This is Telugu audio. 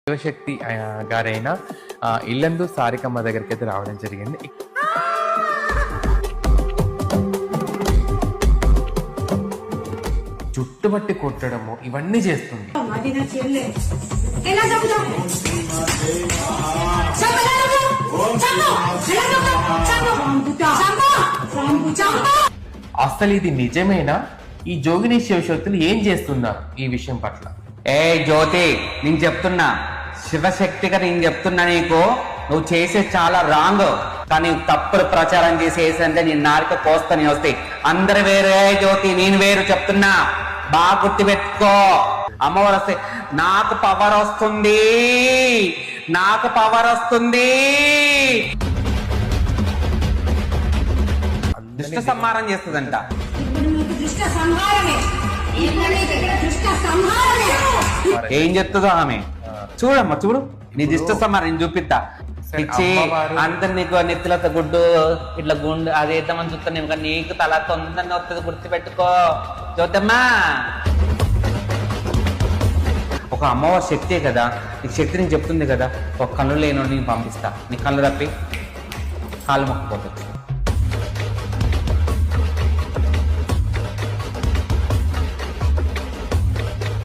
శివశక్తి గారైన ఇల్లందు సారికమ్మ దగ్గరికి అయితే రావడం జరిగింది. చుట్టుపట్టి కొట్టడము ఇవన్నీ చేస్తుంది. అసలు ఇది నిజమేనా? ఈ జోగిని శివశక్తులు ఏం చేస్తున్నారు ఈ విషయం పట్ల? ఏ జ్యోతి, నేను చెప్తున్నా, శివశక్తిగా నేను చెప్తున్నా, నీకు నువ్వు చేసే చాలా రాంగ్. కానీ తప్పుడు ప్రచారం చేసేసంటే నేను నారిక కోస్తని వస్తాయి. అందరు వేరే జ్యోతి, నేను వేరు. చెప్తున్నా, బాగా గుర్తుపెట్టుకో. అమ్మవారు వస్తే నాకు పవర్ వస్తుంది, నాకు పవర్ వస్తుంది. దుష్ట సంహారం చేస్తుందంట. ఏం చెప్తుందో ఆమె. చూడమ్మా, చూడు, నీ దిష్ట సంహారం నేను చూపిస్తా. ఇచ్చి అందరు నీకు నెత్తులతో గుడ్డు ఇట్లా గుండు అది వేద్దామని చూస్తాను, కానీ నీకు తల తొందరగా వస్తుంది. గుర్తు పెట్టుకో జ్యోతమ్మా. ఒక అమ్మవారి శక్తే కదా, నీకు శక్తి నీకు చెప్తుంది కదా. ఒక కళ్ళు లేనోడు నేను పంపిస్తా, నీ కళ్ళు తప్పి కాళ్ళు మొక్కిపోతుంది.